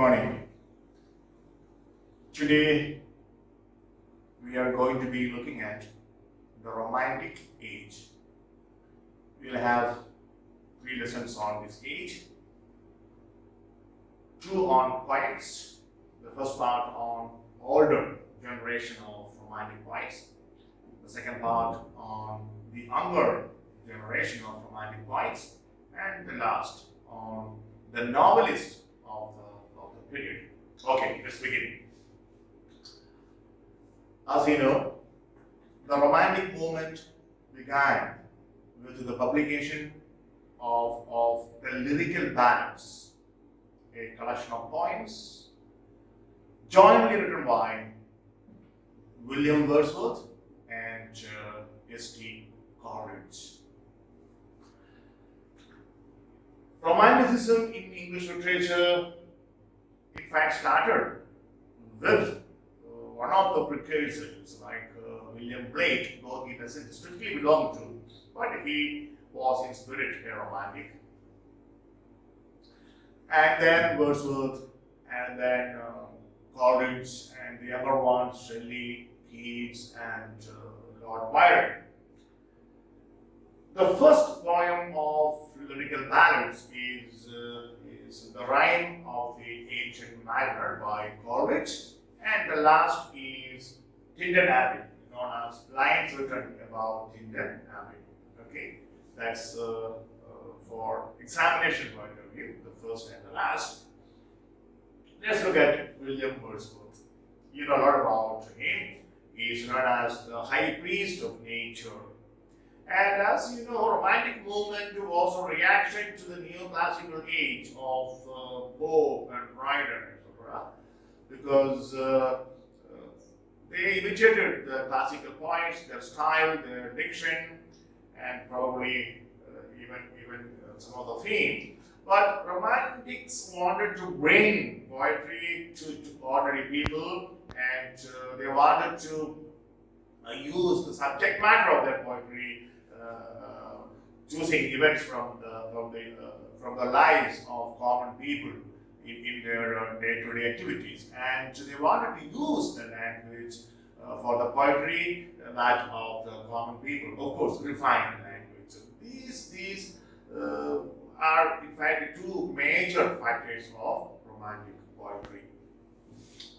morning. Today we are going to be looking at the Romantic age. We'll have three lessons on this age, two on poets, the first part on older generation of Romantic poets, the second part on the younger generation of Romantic poets, and the last on the novelists of the period. Okay, let's begin. As you know, the Romantic movement began with the publication of the lyrical ballads, a collection of poems jointly written by William Wordsworth and S.T. Coleridge. Romanticism in English literature, in fact, started with one of the precursors, like William Blake, though he doesn't strictly belong to, but he was in spirit a romantic. And then Wordsworth, and then Coleridge, and the other ones, Shelley, Keats, and Lord Byron. The first volume of lyrical ballads is The Rime of the Ancient Mariner by Coleridge, and the last is Tintern Abbey, known as Lines Written About Tintern Abbey. Okay, that's for examination point of view, the first and the last. Let's look at William Wordsworth. You know a lot about him. He is known as the high priest of nature. And as you know, Romantic movement was a reaction to the neoclassical age of Pope and Dryden, etc. Because they imitated the classical poets, their style, their diction, and probably even some of the theme. But Romantics wanted to bring poetry to ordinary people, and they wanted to use the subject matter of their poetry, choosing events from the lives of common people in their day-to-day activities, and they wanted to use the language for the poetry that of the common people. Of course, refined language. These are in fact the two major factors of Romantic poetry.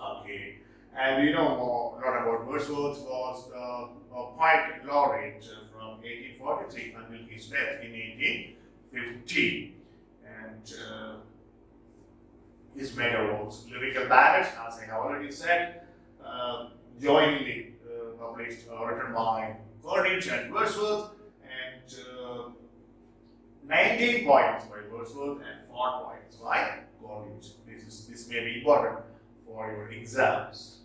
Okay, and we know more, a lot about Wordsworth. Was a poet laureate from 1843 until his death in 1850, and his major works, lyrical ballads, as I have already said, jointly published, written by Coleridge and Wordsworth, and 19 poems by Wordsworth and 4 poems by Coleridge. This may be important for your exams.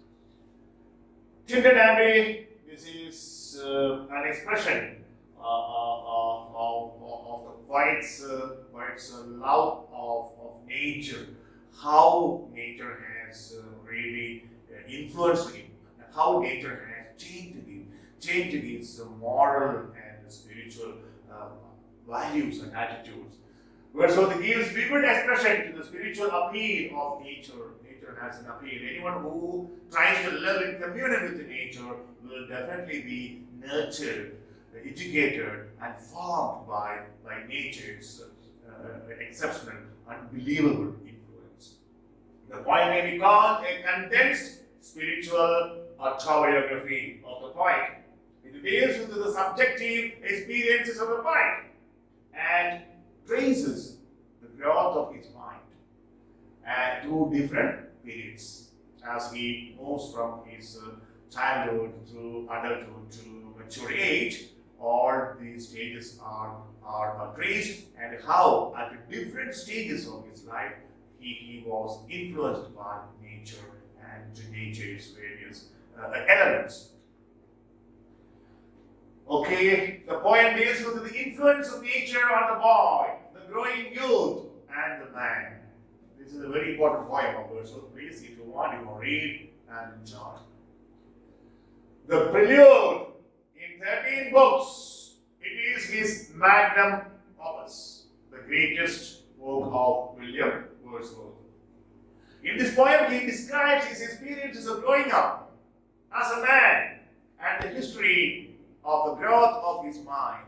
Tintern Abbey, this is an expression of the poet's love of nature, how nature has really influenced him, and how nature has changed his moral and spiritual values and attitudes. Wordsworth gives vivid expression to the spiritual appeal of nature. Nature has an appeal. Anyone who tries to live in communion with nature will definitely be nurtured, educated, and formed by nature's exceptional, unbelievable influence. The poem may be called a condensed spiritual autobiography of the poet. It deals with the subjective experiences of the poet and traces the growth of his mind and through different periods as he moves from his childhood through adulthood to mature age. All these stages are traced, and how at different stages of his life he was influenced by nature and nature's various elements. Okay, the poem deals with the influence of nature on the boy, the growing youth, and the man. This is a very important poem of Wordsworth. Please, if you want, you can read and enjoy. The Prelude in 13 books. It is his magnum opus, the greatest work of William Wordsworth. In this poem, he describes his experiences of growing up as a man and the history of the growth of his mind,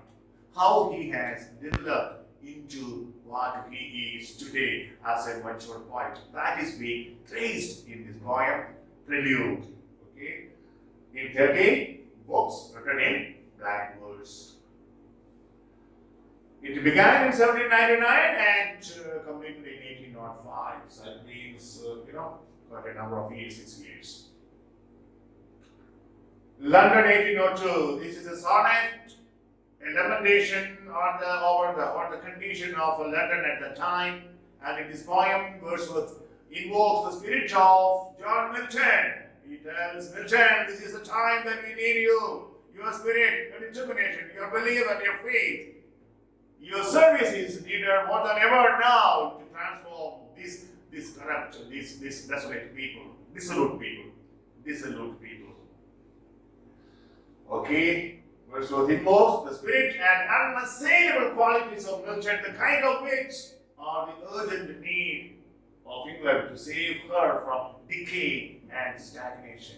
how he has developed into what he is today as a mature poet. That is being traced in this poem, Prelude. Okay? In 13 books written in blank verse. It began in 1799 and completed in 1805. So it means, quite a number of years, 6 years. London, 1802. This is a sonnet, a lamentation on the condition of London at the time. And in this poem, Wordsworth invokes the spirit of John Milton. He tells Milton, this is the time that we need you, your spirit, your determination, your belief and your faith. Your service is needed more than ever now to transform this corrupt, this desolate people, dissolute people. Okay, Wordsworth invokes the spirit and unassailable qualities of Milton, the kind of which are the urgent need of England to save her from decay and stagnation.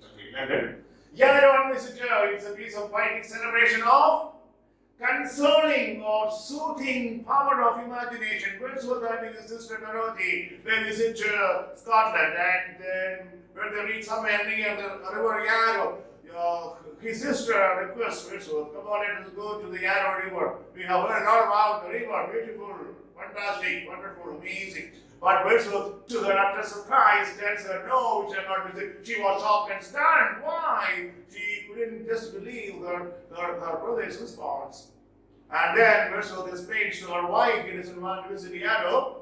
Okay, London. Yarrow and Visitor is a piece of poetic celebration of consoling or soothing power of imagination. Wordsworth and his sister Dorothy, they visit Scotland, and then when they reach somewhere near the River Yarrow, his sister requests Wordsworth, come on, let us go to the Yarrow River. We have heard a lot about the river, beautiful, fantastic, wonderful, amazing. But Wordsworth, to her utter surprise, tells her, no, we shall not visit. She was shocked and stunned. Why? She couldn't just believe her brother's response. And then Wordsworth explains to her why he doesn't want to visit Yarrow.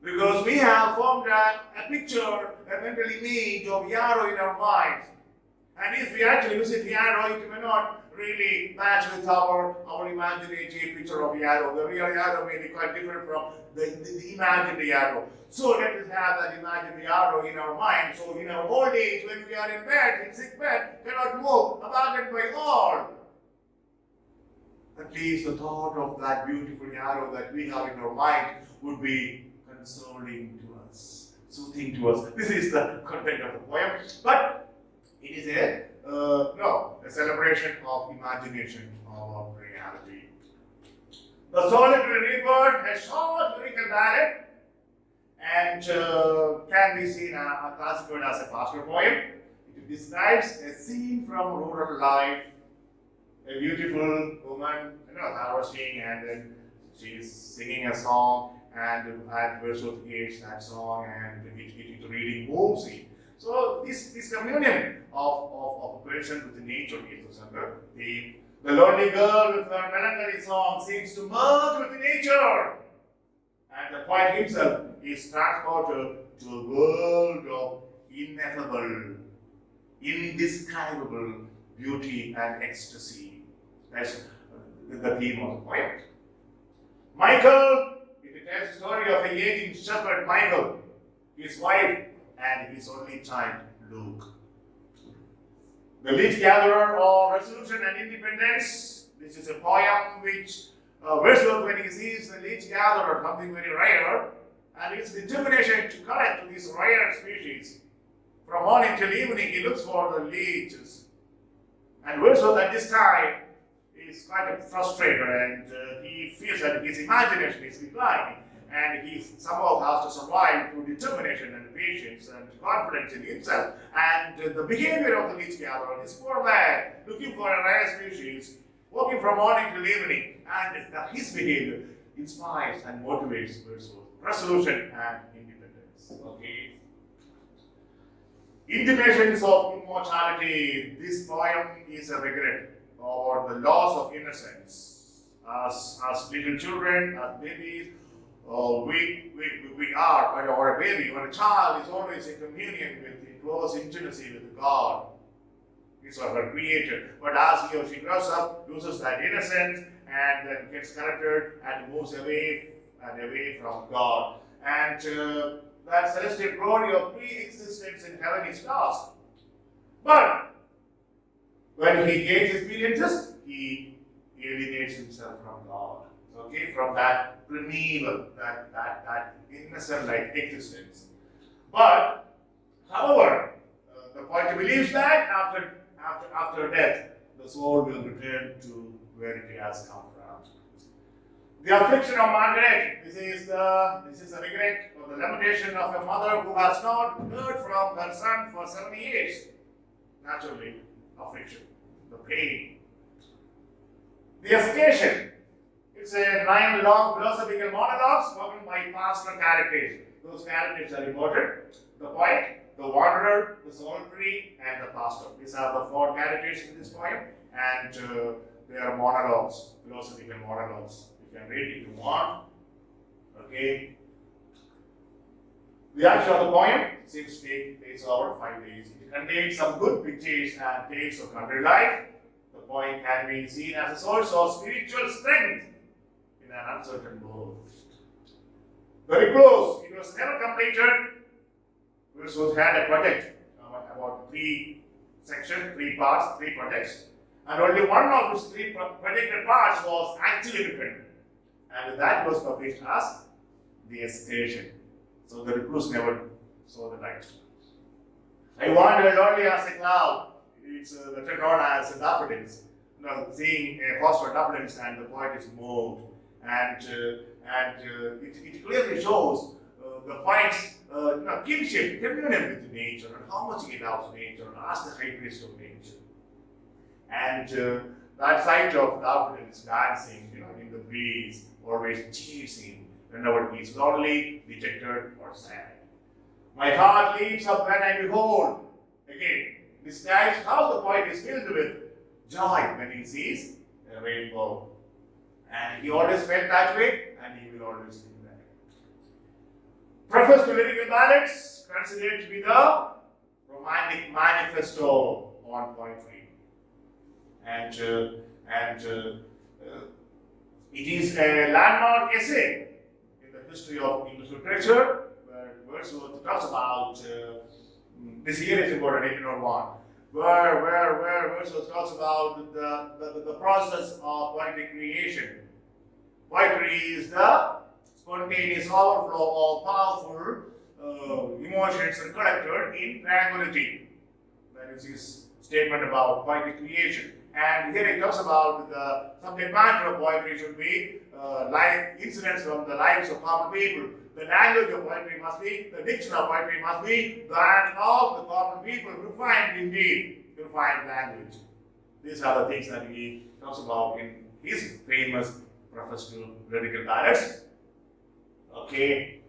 Because we have formed a picture, a mental image of Yarrow in our minds. And if we actually visit Yarrow, it may not really match with our imaginative picture of Yarrow. The real Yarrow may be quite different from the imagined Yarrow. So let us have that imagined Yarrow in our mind. So in our old age, when we are in bed, in sick bed, cannot move, abandoned by all. At least the thought of that beautiful Yarrow that we have in our mind would be consoling to us, soothing to us. This is the content of the poem. But it is a celebration of imagination of reality. The Solitary Reaper, a short lyrical ballad, and can be seen classified as a pastoral poem. It describes a scene from rural life. A beautiful woman, harvesting, and then she's singing a song, and Wordsworth hears that song, and it really moves him. So this communion of a person with nature is the lonely girl with her melancholy song seems to merge with nature, and the poet himself is transported to a world of ineffable, indescribable beauty and ecstasy. That's the theme of the poem. Michael, it tells the story of a aging shepherd, Michael, his wife, and his only child, Luke. The Leech Gatherer, or Resolution and Independence. This is a poem which Wordsworth, when he sees the leech gatherer, something very rare, and his determination to collect this rare species. From morning till evening, he looks for the leeches. And Wordsworth at this time is quite frustrated, and he feels that his imagination is declining, and he somehow has to survive through determination and patience and confidence in himself. And the behavior of the leech gatherer, this poor man looking for a rare species, working from morning till evening, and his behavior inspires and motivates Wordsworth. Resolution and independence. Okay. Intimations of immortality. This poem is a regret over the loss of innocence. As little children, as babies, we are, or a baby, or a child is always in communion with, in close intimacy with God, his or her creator. But as he or she grows up, loses that innocence, and then gets corrupted and moves away from God. And that celestial glory of pre-existence in heaven is lost. But when he gains experiences, he alienates himself from God. Okay, from that primeval, that innocent-like existence. But, however, the poet believes that after death, the soul will return to where it has come from. The affliction of Margaret. This is a regret or the lamentation of a mother who has not heard from her son for 7 years. Naturally, affliction, the pain. The Estation. It's a 9 long philosophical monologues spoken by pastoral characters. Those characters are important. The poet, the wanderer, the solitary, and the pastor. These are the 4 characters in this poem, and they are monologues, philosophical monologues. You can read if you want. Okay. The action of the poem seems to take place over 5 days. It contains some good pictures and tales of country life. The poem can be seen as a source of spiritual strength in an uncertain world. The Recluse, it was never completed. Wordsworth had a project about 3 sections, 3 parts, 3 projects, and only one of his 3 projected parts was actually written, and that was published as The Estation. So the Recluse never saw the light. I wandered lonely as a cloud. It's better known as daffodils. Seeing a host of daffodils, and the poet is moved, and it clearly shows the poet's kinship, communion with nature, and how much he loves nature, and as the high priest of nature. And that sight of daffodils dancing, in the breeze, always cheers him whenever he is lonely, dejected, or sad. My heart leaps up when I behold. Again, describes how the poet is filled with joy when he sees a rainbow. And he always felt that way, and he will always feel that way. Preface to Lyrical Ballads, considered to be the romantic manifesto on poetry. And it is a landmark essay in the history of English literature, where Wordsworth talks about this year is important, 1801, where Wordsworth talks about the process of poetic creation. Poetry is the spontaneous overflow of powerful emotions collected in tranquility. That is his statement about poetic creation. And here he talks about the subject matter of poetry should be like incidents from the lives of common people. The language of poetry must be, the diction of poetry must be that of the common people, refined indeed, refined language. These are the things that he talks about in his famous preface to Lyrical Ballads. Okay.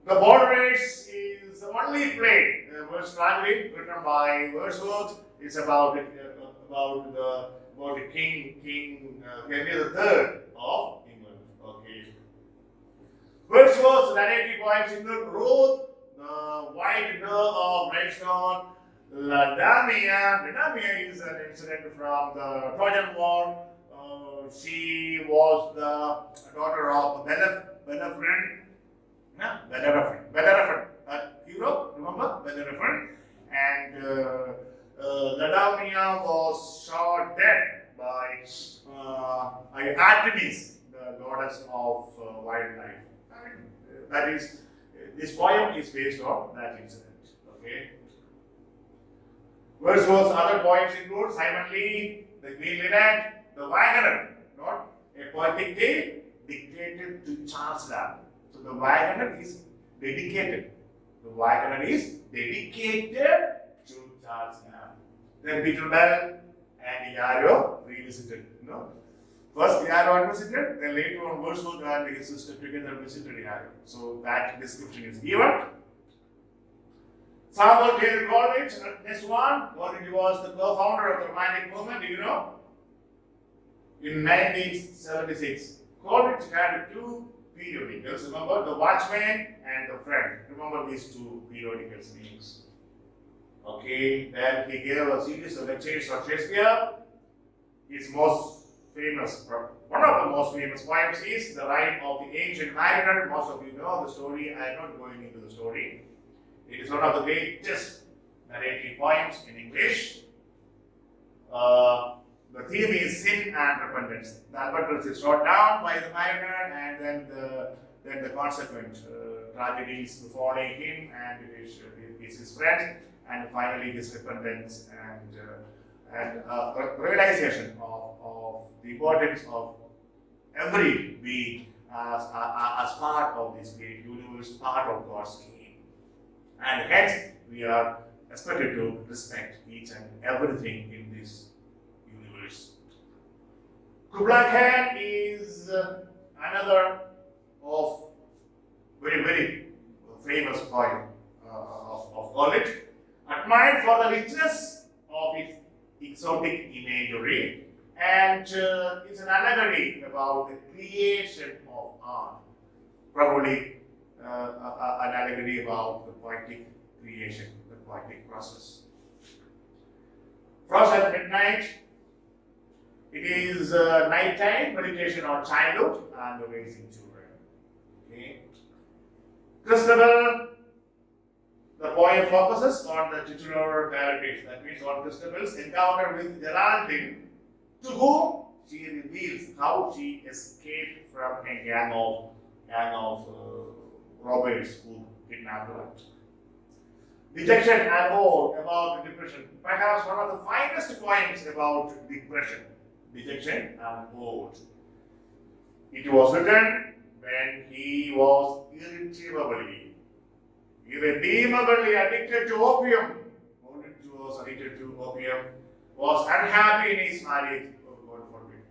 The Borderers is the only play, verse tragedy written by Wordsworth. It's about the King Henry III of England. Okay. Wordsworth's narrative poems include Ruth, the White Dove of Redstone, Laodamia. Laodamia is an incident from the Trojan War. She was the daughter of Bellerophon. Bellerophon, that hero, remember? Bellerophon. And Laodamia was shot dead by Artemis, the goddess of wildlife. That is, this poem is based on that incident. Okay. Wordsworth's other poems include Simon Lee, The Green Linnet, The Wagoner, not a poetic tale dictated to Charles Lamb. So the Wagoner is dedicated. The Wagoner is dedicated to Charles Lamb. Then Peter Bell and Yarrow revisited. First Yarrow visited, then later on Wordsworth and his sister together visited Yarrow. So that description is given. Samuel Taylor Coleridge, next one. Coleridge was the co-founder of the Romantic movement, do you know? In 1976. Coleridge had 2 periodicals, remember? The Watchman and The Friend. Remember these 2 periodicals names. Okay, then he gave a series of lectures on Shakespeare. His most famous, one of the most famous poems is The Rime of the Ancient Mariner. Most of you know the story. I am not going into the story. It is one of the greatest narrative poems in English. The theme is sin and repentance. The albatross is shot down by the mariner, and then then the consequent tragedies befalling him and his friend, and finally his repentance and realization of the importance of every being as part of this great universe, part of God's scheme. And hence, we are expected to respect each and everything in this universe. Kublai Khan is another of very famous poet of college, admired for the richness of its exotic imagery, and it's an allegory about the creation of art, probably an allegory about the poetic creation, the poetic process. Frost at Midnight, it is nighttime meditation on childhood and raising children. Okay. Christabel, the poem focuses on the titular characters, that means on Christabel's encounter with Geraldine, to whom she reveals how she escaped from a gang of robbers who kidnapped her. Dejection and Woe about depression, perhaps one of the finest poems about depression. Dejection and Woe. It was written when he was irredeemably addicted to opium. Was addicted to opium, was unhappy in his marriage, oh God forbid,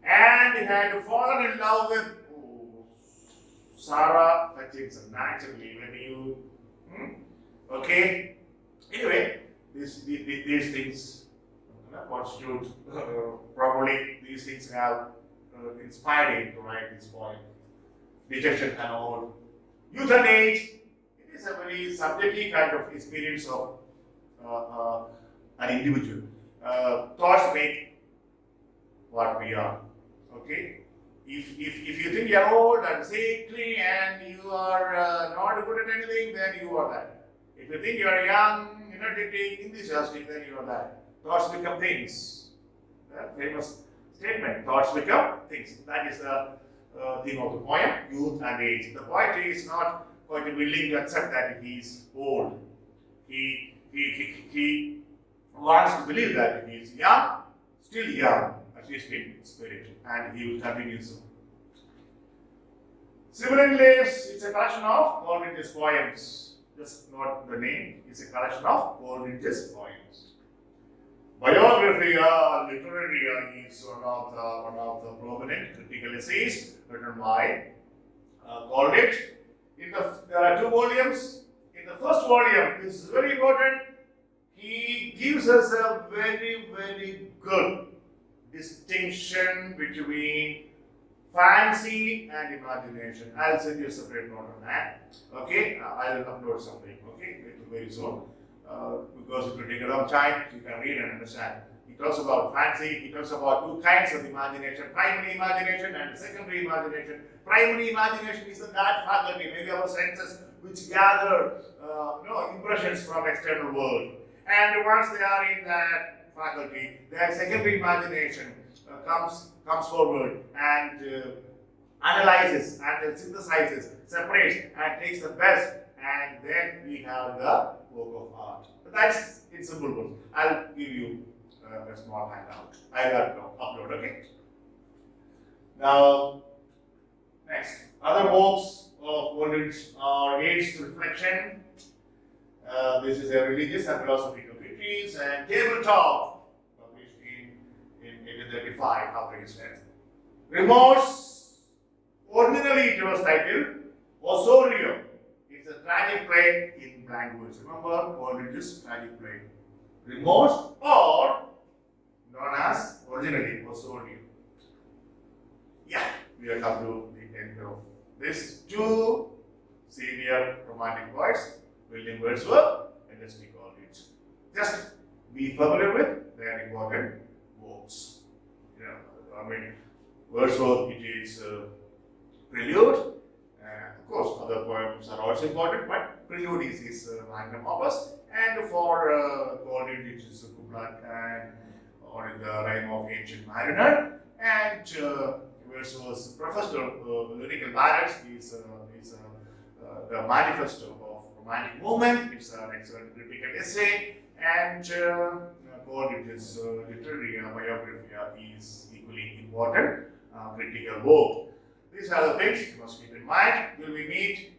and had fallen in love with Sarah Hutchinson. Naturally, when you okay. Anyway, these things constitute probably these things have inspired him to write this poem. Dejection and all. Youth and age. It is a very subjective kind of experience of an individual. Thoughts make what we are. Okay. If you think you are old and sickly and you are not good at anything, then you are that. If you think you are young, energetic, enthusiastic, then you are that. Thoughts become things. Famous statement. Thoughts become things. That is the theme of the poem, youth and age. The poet is not quite willing to accept that he is old. He wants to believe that he is young, still young, at least in spirit, and he will continue so. Sibylline Leaves, it's a collection of Coleridge's poems. Just not the name, it's a collection of Coleridge's poems. Biographia Literaria is one of the prominent critical essays written by Coleridge. There are 2 volumes. In the first volume, this is very important, he gives us a very good distinction between fancy and imagination. I'll send you a separate note on that. Okay, I'll upload something. Okay, very soon. Because it will take a long time, you can read and understand. He talks about fancy, he talks about 2 kinds of imagination, primary imagination and secondary imagination. Primary imagination is that faculty, maybe our senses, which gather impressions from external world. And once they are in that faculty, their secondary imagination comes forward and analyzes and synthesizes, separates and takes the best, and then we have the work of art. But that's in simple words. I'll give you a small handout. I will upload, okay? Now, next, other works of Coleridge are Aids to Reflection. This is a religious and philosophical treatise, and Table Talk, published in 1835 after his death. Remorse, originally it was titled Osorio. It's a tragic play in blank words. Remember Coleridge's tragic play. Remorse, or known as originally Osorio. Yeah, we have come to the end of this. 2 senior romantic poets, William Wordsworth and S.T. Coleridge. Just be familiar with their important works. Wordsworth, it is Prelude. Of course, other poems are also important, but Prelude is his magnum opus. And for Coleridge, it is Kublai Khan, or in the Rime of Ancient Mariner. And Wordsworth's Professor Lyrical Ballads is the manifesto of romantic movement. It's an excellent critical essay, and Coleridge's literary biography is equally important critical work. These are the things you must keep in mind. Will we meet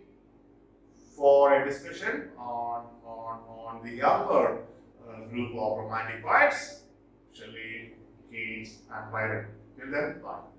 for a discussion on the younger group of romantic poets, Shelley, Keats, and Byron. Till then, bye.